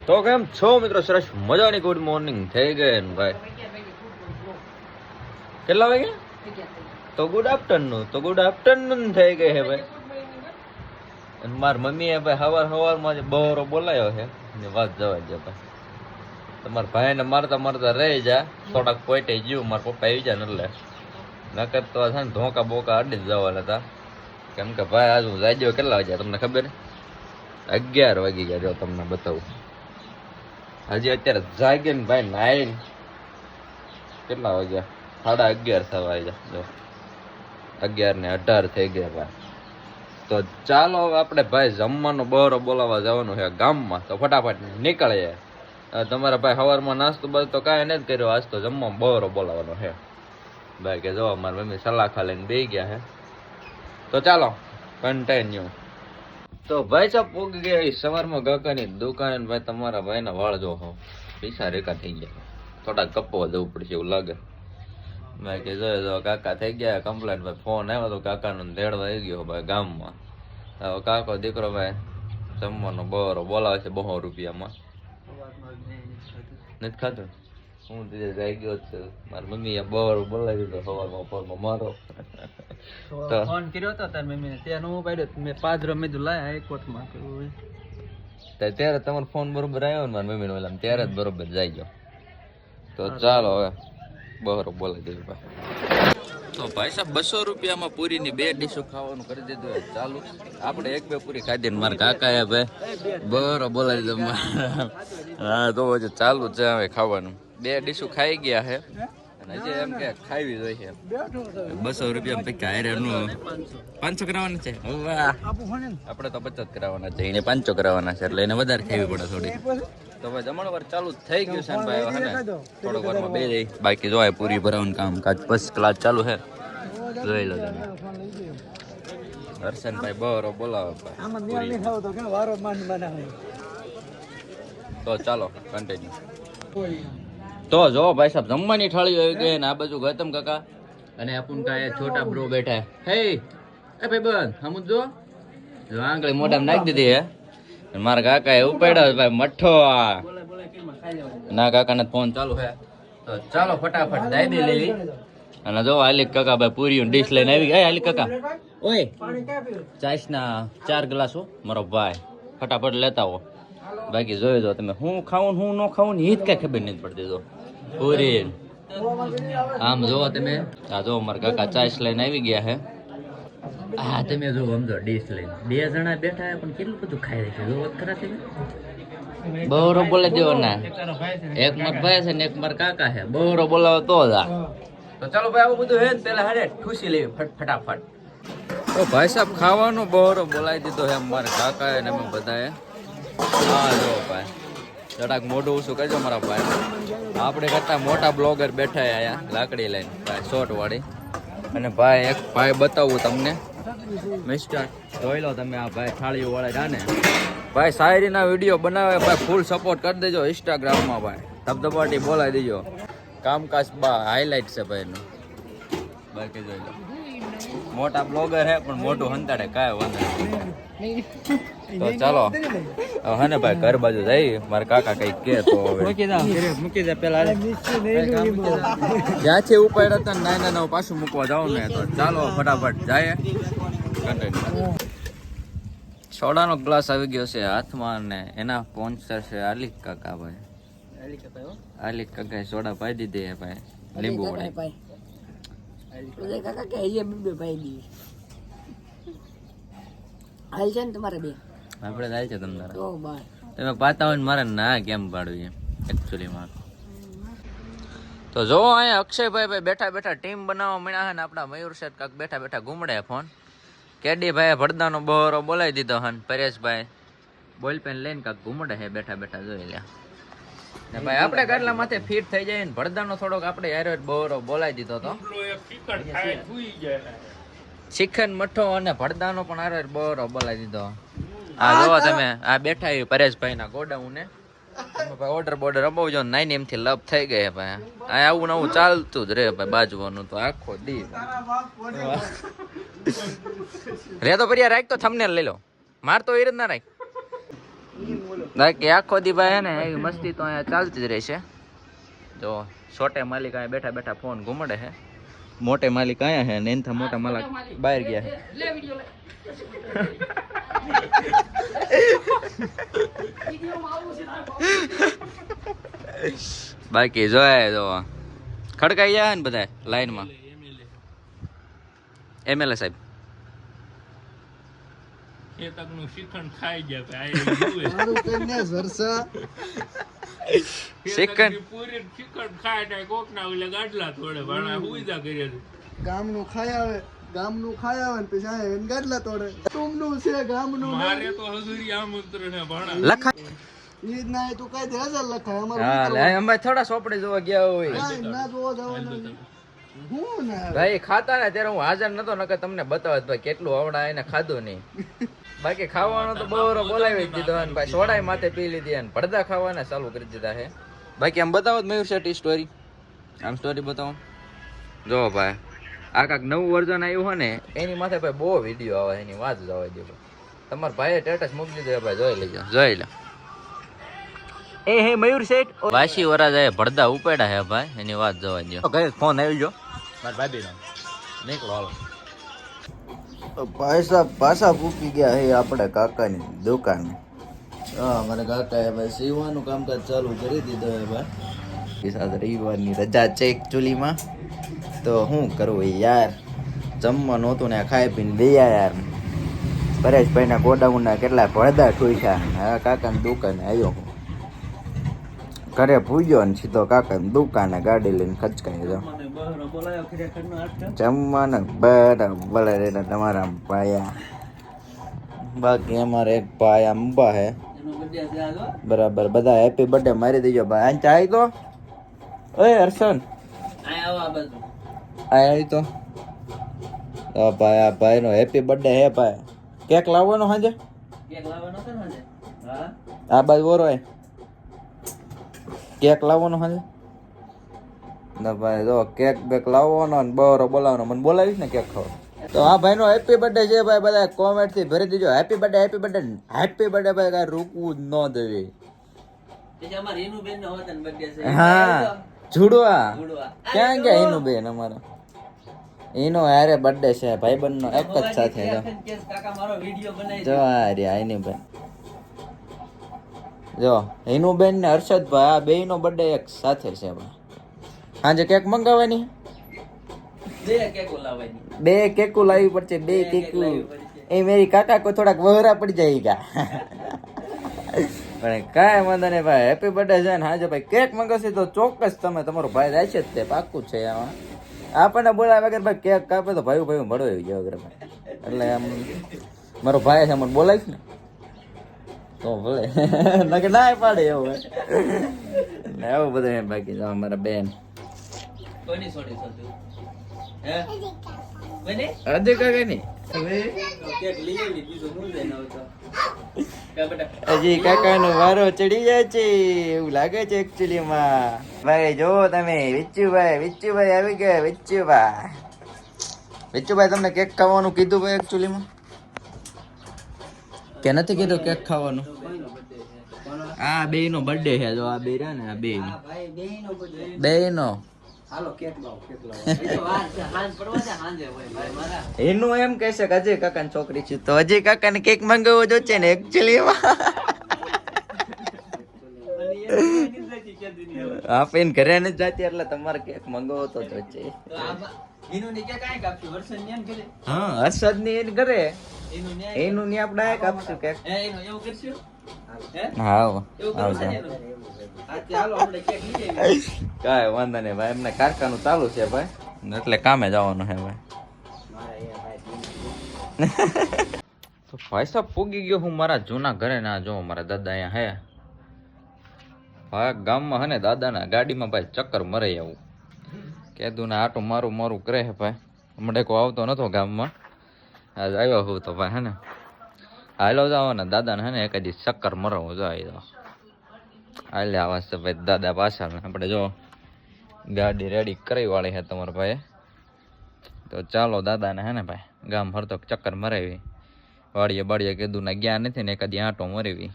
તો કેમ છો મિત્રો? સરસ મજાની ગુડ મોર્નિંગ થઈ ગઈ ને ભાઈ. કેટલા વાગે? તો ગુડ આફ્ટરનૂન થઈ ગઈ હે ભાઈ. અને મારી મમ્મીએ ભાઈ સવારમાં બહોરો બોલાયો છે ને વાત જવા દે ભાઈ. તમારા ભાઈને મારતા મારતા રહી જા, થોડાક પોઈટે ગયું. મારા પપ્પા આવી જાય ને એટલે નકર તો છે ને ધોકા બોકા અડી જ જવાના હતા. કેમ કે ભાઈ આજ હું જાગ્યો કેટલા વાગ્યા તમને ખબર? 11 વાગી ગયા. જો તમને બતાવું, હજી અત્યારે જાગે ને ભાઈ નાઈ કેટલા વાગ્યા? 11:30 થવા આવ્યા. જો 11:18 થઈ ગયા ભાઈ. તો ચાલો હવે આપણે ભાઈ જમવાનો બહોરો બોલાવવા જવાનું છે ગામમાં. તો ફટાફટ નીકળીએ. તમારા ભાઈ સવારમાં નાસ્તો બસ તો કાંઈ નથી કર્યો. આજ તો જમવાનો બહોરો બોલાવવાનો છે ભાઈ. કે જો મારી મમ્મી સલાખા લઈને બેસી ગયા છે. તો ચાલો કન્ટિન્યુ. તો ભાઈ સાહેબ પોગી ગયા સવારમાં કાકાની દુકાને. ભાઈ તમારા ભાઈના વાળ જો હો પૈસા રેકા થઈ ગયા. થોડા કપવા જવું પડશે એવું લાગે. મેં કે જો કાકા થઈ ગયા કમ્પ્લેટ. ભાઈ ફોન આવ્યો તો કાકાનો તેડવા આવી ગયો ભાઈ ગામમાં. હવે કાકો દીકરો ભાઈ જમવાનો બહોરો બોલાવે છે 200 રૂપિયામાં. નથી ખાધું? હું દીધે જાય ગયો છે. મારી મમ્મીએ બહોરો બોલાવી દીધો સવારમાં ફોનમાં મારો. તો ફોન કર્યો હતો તાર મમ્મીને, ત્યાં હું પાડ્યો. મેં પાદરો મેં લાયા એક કોટમાં કર્યું. ત્યારે તમારો ફોન બરોબર આવ્યો ને મારી મમ્મીનો ઓલા ત્યારે જ બરોબર જાય ગયો. તો ચાલો હવે બહોરો બોલાવી દીધું ભાઈ. તો ભાઈ સાહેબ 200 રૂપિયામાં પૂરીની 2 ડીશો ખાવાનું કરી દીધું હોય ચાલુ. આપણે 1-2 પૂરી ખાધી ને મારા કાકાએ ભાઈ બહોરો બોલાવી દીધો. હા તો હજી ચાલુ છે હવે ખાવાનું. 2 ડીશો ખાઈ ગયા છે અને હજી એમ કે ખાવી જોઈએ. 200 રૂપિયા પૈકી હારેનું 500 કરાવવાના છે. વાહ, આપણે તો 50 કરાવવાના છે, એને 500 કરાવવાના છે એટલે એને વધારે ખાવી પડે થોડી. તો ભાઈ જમણવાર ચાલુ થઈ ગયું છે ને ભાઈ. હવે ને થોડોક વારમાં બે રહી. બાકી જોવાય પૂરી ભરાવાનું કામ કાજ બસ ક્લાસ ચાલુ છે. જોઈ લો તમે. હર્ષનભાઈ બહોરો બોલાવો ભાઈ. તો ચાલો કન્ટિન્યુ. તો જો ભાઈ સાહેબ જમવાની થાળી આવી ગઈ ને આ બાજુ ગૌતમ કાકા અને અપુન કાકા છોટા બ્રો બેઠા. હે એ ભાઈ બંધ હમું જો આંગળી મોઢામાં નાખી દીધી હે. મારા કાકા એ ઉપાડ્યો ભાઈ મઠ્ઠો. ના કાકાને ફોન ચાલુ છે. તો ચાલો ફટાફટ દાઈ લેવી. અને જો આલિક કાકા ભાઈ પૂરી ડીશ લઈને આવી ગયા. આલિક કાકા ઓય ચાઈસ ના 4 ગ્લાસો મારો ભાઈ ફટાફટ લેતા હો. બાકી જોઈ દો તમે હું ખાવું હું ન ખાવું ને એ જ કઈ ખબર નથી પડતી. જો પૂરી આમ જોવો તમે. આ જો મારા કાકા ચાઈસ લઈને આવી ગયા છે. હા તમે જો સમજો ડીશ લઈને 2 જણા બેઠા પણ કેટલું બધું ખાઈ છે. જો ખરા તમે બહોરો બોલે દેવો ના. એક માર ભાઈ છે ને એક માર કાકા છે. બહોરો બોલાવો તો જ આ. તો ચાલો ભાઈ આવું બધું હે ને પેલા હારે ખુશી લેવી ફટાફટ. તો ભાઈ સાહેબ ખાવાનો બહોરો બોલાવી દીધો છે મારા કાકા ને અમે બધાએ. હા જો ભાઈ જરાક મોઢું ઓછું કરજો મારા ભાઈ. આપણે કરતા મોટા બ્લોગર બેઠા અહીંયા લાકડી લઈને ભાઈ શોર્ટ વાળી. અને ભાઈ એક ભાઈ બતાવું તમને મિસ્ટર જોઈ લો તમે. આ ભાઈ થાળીઓ વાળા જાને ભાઈ શાયરીના વિડીયો બનાવે ભાઈ. ફૂલ સપોર્ટ કરી દેજો ઇન્સ્ટાગ્રામમાં ભાઈ. ધબધબાટી બોલાવી દેજો. કામકાજ બા હાઈલાઇટ છે ભાઈ એનું. બાકી જોઈ લો મોટા બ્લોગર હે પણ મોટું હંતાડે કાંઈ વાંધો નહીં. તો ચાલો હે ને ભાઈ ઘર બાજુ જઈ. મારા કાકા કઈ કે તો મૂકી દે પેલા જ્યાંથી ઉપાડ્યા હતા નાના પાછું મૂકવા જાવ ને. તો ચાલો ફટાફટ જાય. સોડાનો ગ્લાસ આવી ગયો છે હાથમાં ને એના સ્પોન્સર છે આલિક કાકા ભાઈ. આલિક કાકા સોડા પાઈ દીધી હે ભાઈ લીંબુ વાળી. કાકા કે બે ભાઈ બી હાલ છે ને તમારે બે આપણે જાય છે તમને. તો બાય તમે પાતા હોય ને મારે ના કેમ પાડવું એકચ્યુઅલી માં. તો જો અહીંયા અક્ષયભાઈ ભાઈ બેઠા બેઠા ટીમ બનાવવા મળ્યા છે ને. આપણા મયુર શેઠ કાક બેઠા બેઠા ઘૂમડે ફોન. કેડી ભાઈ ભડદાનો બહોરો બોલાવી દીધો હન. પરેશભાઈ બોલપેન લઈને કાક ઘૂમડે છે બેઠા બેઠા જોઈ લ્યા. ને ભાઈ આપણે ગાડલા માથે ફિટ થઈ જાય ને ભડદાનો થોડોક આપણે યાર બહોરો બોલાવી દીધો તો. ચિકન મઠ્ઠો અને ભડદાનો પણ હારો બહોરો બોલાવી દીધો. આ જોવો તમે આ બેઠા એ પરેશભાઈ ના ગોડાઉન ને ઓર્ડર બોર્ડર અપાવજો. નાઈ એમથી લપ થઈ ગઈ ભાઈ. આ આવું નવું ચાલતું જ રે ભાઈ બાજવાનું તો આખો દી રે. તો પર્યા રાખ તો થંબનેલ લઈ લો. માર તો એ જ ના રાખ. બાકી આખો દી ભાઈ હે ને એવી મસ્તી તો અહીંયા ચાલતી જ રહેશે. જો છોટે માલિક અહીંયા બેઠા બેઠા ફોન ઘુમડે છે. મોટે માલિક અહીંયા છે ને એનથી મોટા માલિક બહાર ગયા છે. બાકી જોયા જો ખડકાઈ જાય ને બધા લાઈનમાં. એમએલએ સાહેબ ગામનું ખાઈ આવે ને પછી આ એને ગાડલા તોડે. તુમનું છે ગામનું મારે તો હજુરી આમંત્રણ હે ભણા લખા ઈ જ ના તું કઈ દે હજાર લખાય અમારું હા લે અમે થોડા સોપડે જોવા ગયા હોય કાંઈ ના જોવા જવાનું હું ના ભાઈ ખાતા ને ત્યારે હું હાજર નતો નકર તમને બતાવત ભાઈ કેટલું આવડા એને ખાધું નહીં. બાકી ખાવાનું તો બહુ બોલાવી જ દીધો અને ભાઈ સોડાય માથે પી લીધી અને ભડદા ખાવાના ચાલુ કરી દીધા છે. બાકી આમ બતાવો મયુર શેટ્ટી સ્ટોરી. આમ સ્ટોરી બતાવો. જો ભાઈ આ કાંક નવું વર્ઝન આવ્યું હોય ને એની માથે ભાઈ બહુ વિડીયો આવે એની વાત જ આવે દે. તમારા ભાઈએ સ્ટેટસ મૂકી દીધું ભાઈ જોઈ લેજો જોઈ લો. એ હે મયુર શેઠ વાસી વરાજાએ ભડદા ઉપાડ્યા હે ભાઈ એની વાત જોવા દો. કઈ ફોન આવી ગયો મારા ભાભીનો નીકળો હાલો. ભાઈ સાહેબ પાછા પૂકી ગયા હે આપણે કાકાની દુકાન. હા મારા કાકાએ ભાઈ સીવવાનું કામકાજ ચાલુ કરી દીધું હે ભાઈ. સાથે રવિવારની રજા છે એકચ્યુઅલીમાં તો શું કરવું યાર. જમવાનું હતું ને ખાઈ પીને દયા યાર. પરેશભાઈના ગોડાઉનના કેટલા ભડદા ઠૂઠ્યા. હા કાકાની દુકાને આવ્યો હું ઘરે પૂજ્યો ને સીધો કાકાની દુકાને ગાડી લઈને ખચકાઈ જાઓ. જમવાના બરાબર એટલે તમારા પાયા. બાકી અમારે એક ભાઈ અંબા હે બરાબર. બધા હેપી બર્થડે મારી દેજો ભાઈ. આ ચાય તો ઓય હર્ષન આ તો ભાઈ આ ભાઈ નો હેપી બર્થડે હે ભાઈ. કેક લાવવાનો સાંજે આ બાજુ ઓરો કેક લાવવાનો સાંજે ના ભાઈ જો કેક બેક લાવવાનો ને બરો બોલાવવાનો. મને બોલાવીશ ને કેક ખાવા. તો આ ભાઈ નો હેપી બર્થડે છે ભાઈ. બધા કોમેન્ટ થી ભરી દીજો happy birthday happy birthday happy birthday ભાઈ. કઈ રૂકવું જ ન દેવી. હા જુડવા ક્યાં ગયા એનું બેન અમારો એનો હારે બર્થડે છે ભાઈ બંધ નો એક જ સાથે. જો આ રહ્યા એની બેન જો એનું બેન ને હર્ષદ ભાઈ આ બે નો બર્થડે એક સાથે છે ભાઈ. હાજે કેક મંગાવવાની બે કેકુ લાવવી પડશે. બે કેકુ એ મેરી કાકા કો થોડાક વહરા પડી જાયગા. પણ કાંઈ વાંધો નહીં ભાઈ. હેપી બર્થડે છે ને હાજે ભાઈ કેક મંગાવશે તો ચોક્કસ તમે તમારો ભાઈ રહેશે જ તે પાક્કું છે. આમાં આપણને બોલાવ્યા વગર ભાઈ કેક કાપે તો ભાઈ ભાઈ મળો ગયો વગર ભાઈ. એટલે આમ મારો ભાઈ છે મને બોલાવીશ ને તો ભલે નકે ના પાડે એવું એવું બધું એમ. બાકી અમારા બેન અજય કાકા ની હજી કાકા નો વારો ચડી જાય છે એવું લાગે છે એકચ્યુઅલી માં. ભાઈ જો તમે વિચ્ચુભાઈ આવી ગયા. વિચ્ચુભાઈ તમને કેક ખાવાનું કીધું ભાઈ એકચ્યુઅલી માં કે નથી કીધું કેક ખાવાનું? આ બે નો બર્થડે છે જો આ બે રહ્યા ને આ બે નો એનું એમ કહેશે કે અજય કાકા ની છોકરી છે તો અજય કાકા ને કેક મંગાવવો જો છે ને એકચ્યુઅલી આપીને ઘરે ને જાતી એટલે તમારે કેક મંગાવવો તો જ છે. હા હર્ષદ ની એને ઘરે એનું ની આપણે કાપશું કેક. હા આવજો કાંઈ વાંધો નહીં ભાઈ. એમને કારખાનું ચાલુ છે ભાઈ એટલે કામે જવાનું છે ભાઈ. તો ભાઈ સાહેબ પૂગી ગયો હું મારા જૂના ઘરે. ના જો મારા દાદા અહીંયા હે ભાઈ ગામમાં હે ને દાદાના ગાડીમાં ભાઈ ચક્કર મરે આવું કીધું ને આટું મારું કરે છે ભાઈ. હમણાં કોઈ આવતો નતો ગામમાં આજ આવ્યો હું તો ભાઈ હે ને હાલો જાઓ ને દાદાને હે ને એકાદી ચક્કર મરવું જાય હાલે આવાજ તો ભાઈ દાદા પાછળ. આપણે જો ગાડી રેડી કરી વાળી છે તમારા ભાઈ. તો ચાલો દાદાને હે ને ભાઈ ગામ ફરતો ચક્કર મરાવી વાડીએ બાડીએ કીધું ને ગયા નથી ને એકાદી આંટો મરાવી.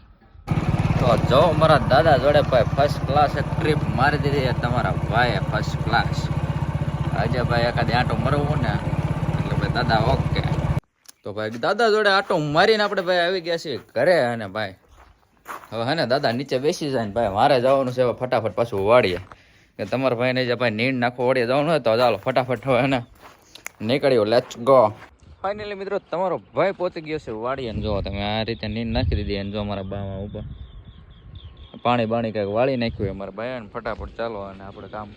તો જો મારા દાદા જોડે ભાઈ ફર્સ્ટ ક્લાસ એક ટ્રીપ મારી દીધી છે તમારા ભાઈએ ફર્સ્ટ ક્લાસ. આજે ભાઈ એકાદી આંટો મરવું ને એટલે ભાઈ દાદા ઓકે. તો ભાઈ દાદા જોડે આંટો મારીને આપણે ભાઈ આવી ગયા છીએ ઘરે. અને ભાઈ હવે હે ને દાદા નીચે બેસી જાય ને ભાઈ મારે જવાનું છે હવે ફટાફટ પાછું વાડીએ. કે તમારા ભાઈને જે ભાઈ નીંદ નાખો વાડીએ જવાનું હોય તો ચાલો ફટાફટ હવે હે ને નીકળ્યો. Let's go. ફાઇનલી મિત્રો તમારો ભાઈ પહોંચી ગયો છે વાડીએ. જો તમે આ રીતે નીંદ નાખી દીધી. અને જો અમારા બામાં ઉપર પાણી બાણી કંઈક વાળી નાખ્યું હોય અમારા ભાઈ. ફટાફટ ચાલો અને આપણે કામ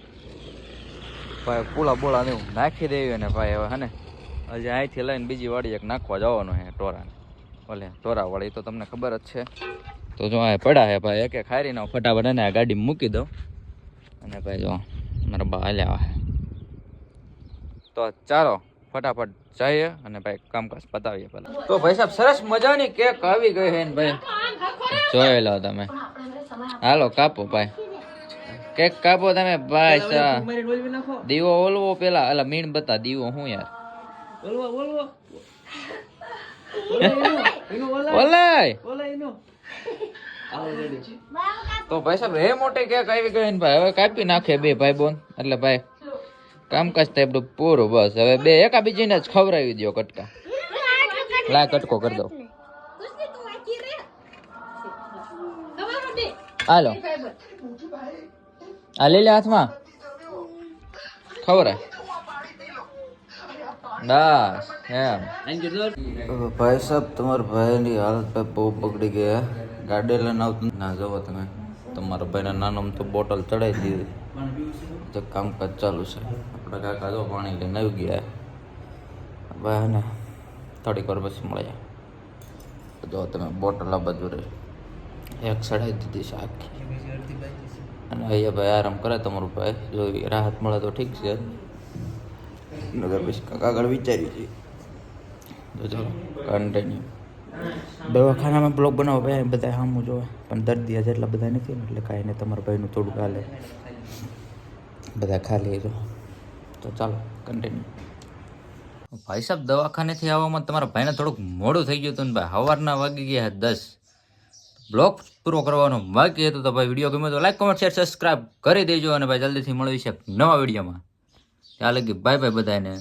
ભાઈ પૂળા બોળા ને એવું નાખી દેવી. ને ભાઈ હવે હે ને હજી અહીંથી લઈને બીજી વાડી એક નાખવા જવાનું છે ટોરાને. ઓલે ટોરા વાળી તો તમને ખબર જ છે. તો જો આ પડ્યા છે ભાઈ એક ખારી નાખ ફટાફટ એને આ ગાડી મૂકી દો. અને ભાઈ જો મારા બા હાલ્યા. તો ચાલો ફટાફટ જઈએ અને ભાઈ કામકાજ પતાવીએ પહેલા. તો ભાઈ સાહેબ સરસ મજાની કેક આવી ગઈ છે ને ભાઈ જોઈ લો તમે. હાલો કાપો ભાઈ કેક કાપો તમે ભાઈ સાહેબ. દીવો ઓલવો પેલા અલા મીણ બતા દીવો હું યાર ઓલાય. તો ભાઈ સાહેબ હે મોટી કેક આવી ગઈ ને ભાઈ હવે કાપી નાખે બે ભાઈ બોન. એટલે ભાઈ કામકાજ તો આપણું પૂરું. બસ હવે બે એકા બીજીને જ ખવડાવી દો કટકા. લાય કટકો કરી દો. હાલો આ લઈ લે હાથમાં ખવડાય. બસ એમ. ભાઈ સાહેબ તમારા ભાઈની હાલત ભાઈ બહુ બગડી ગયા. ગાડી લઈને આવતું ના જવો તમે. તમારા ભાઈને નાનો તો બોટલ ચડાવી દીધી. તો કામકાજ ચાલુ છે. આપણા કાકા જો પાણી લઈને આવી ગયા. ભાઈ ને થોડીક વાર પછી મળ્યા. જો તમે બોટલ આ બાજુ રહી એક ચડાવી દીધી છે આખી. અને અહીંયા ભાઈ આરામ કરે તમારું ભાઈ. જો રાહત મળે તો ઠીક છે. નગર પછી આગળ વિચાર્યું છે. તો ચાલો કન્ટિન્યુ. દવાખાનામાં બ્લોગ બનાવો ભાઈ બધા સામું જોવે. પણ દર્દી જેટલા બધા નથી ને એટલે કાંઈ નહીં. તમારા ભાઈનું થોડુંક હાલે બધા ખાલી જો. તો ચાલો કન્ટિન્યુ. ભાઈ સાહેબ દવાખાનેથી આવવામાં તમારા ભાઈને થોડુંક મોડું થઈ ગયું હતું ને ભાઈ સવારના વાગી ગયા 10. બ્લોગ પૂરો કરવાનો બાકી હતું. તો ભાઈ વિડીયો ગમે તો લાઈક કોમેન્ટ શેર સબસ્ક્રાઈબ કરી દેજો. અને ભાઈ જલ્દીથી મળવી છે નવા વિડીયોમાં. ત્યાં લગી બાય બાય બધાને.